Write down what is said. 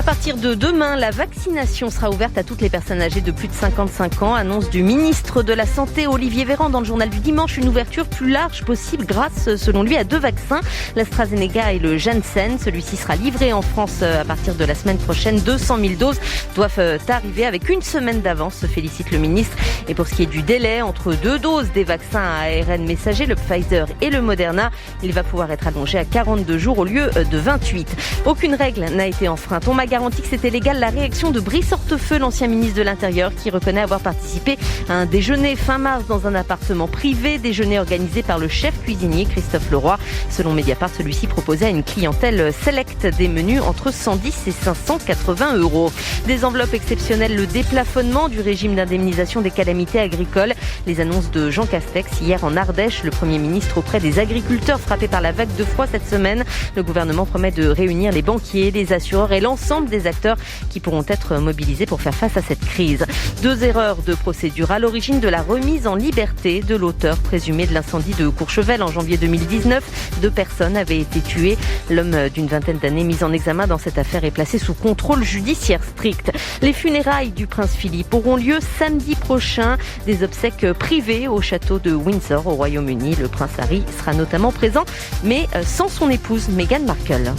partir de demain, la vaccination sera ouverte à toutes les personnes âgées de plus de 55 ans. Annonce du ministre de la Santé, Olivier Véran, dans le journal du dimanche. Une ouverture plus large possible grâce, selon lui, à 2 vaccins, l'AstraZeneca et le Janssen. Celui-ci sera livré en France à partir de la semaine prochaine. 200 000 doses doivent arriver avec une semaine d'avance, se félicite le ministre. Et pour ce qui est du délai entre 2 doses des vaccins à ARN messager, le Pfizer et le Moderna, il va pouvoir être allongé à 42 jours au lieu de 28. Aucune règle n'a été enfreinte. On m'a garanti que c'était légal. La réaction de Brice Hortefeux, l'ancien ministre de l'Intérieur, qui reconnaît avoir participé à un déjeuner fin mars dans un appartement privé, déjeuner organisé par le chef cuisinier Christophe Leroy. Selon Mediapart, celui-ci proposait à une clientèle select des menus entre 110 et 580 €. Des enveloppes exceptionnelles, le déplafonnement du régime d'indemnisation des calamités agricoles. Les annonces de Jean Castex hier en Ardèche, le Premier ministre auprès des agriculteurs frappés par la vague de froid cette semaine. Le gouvernement promet de réunir les banquiers, les assureurs et l'ensemble des acteurs qui pourront être mobilisés pour faire face à cette crise. 2 erreurs de procédure à l'origine de la remise en liberté de l'auteur présumé de l'incendie de Courchevel en janvier 2019. 2 personnes avaient été tuées. L'homme d'une vingtaine d'années mis en examen dans cette affaire est placé sous contrôle judiciaire strict. Les funérailles du prince Philippe auront lieu samedi prochain. Des obsèques privées au château de Windsor au Royaume-Uni. Le prince Harry sera notamment présent, mais sans son épouse Meghan Markle.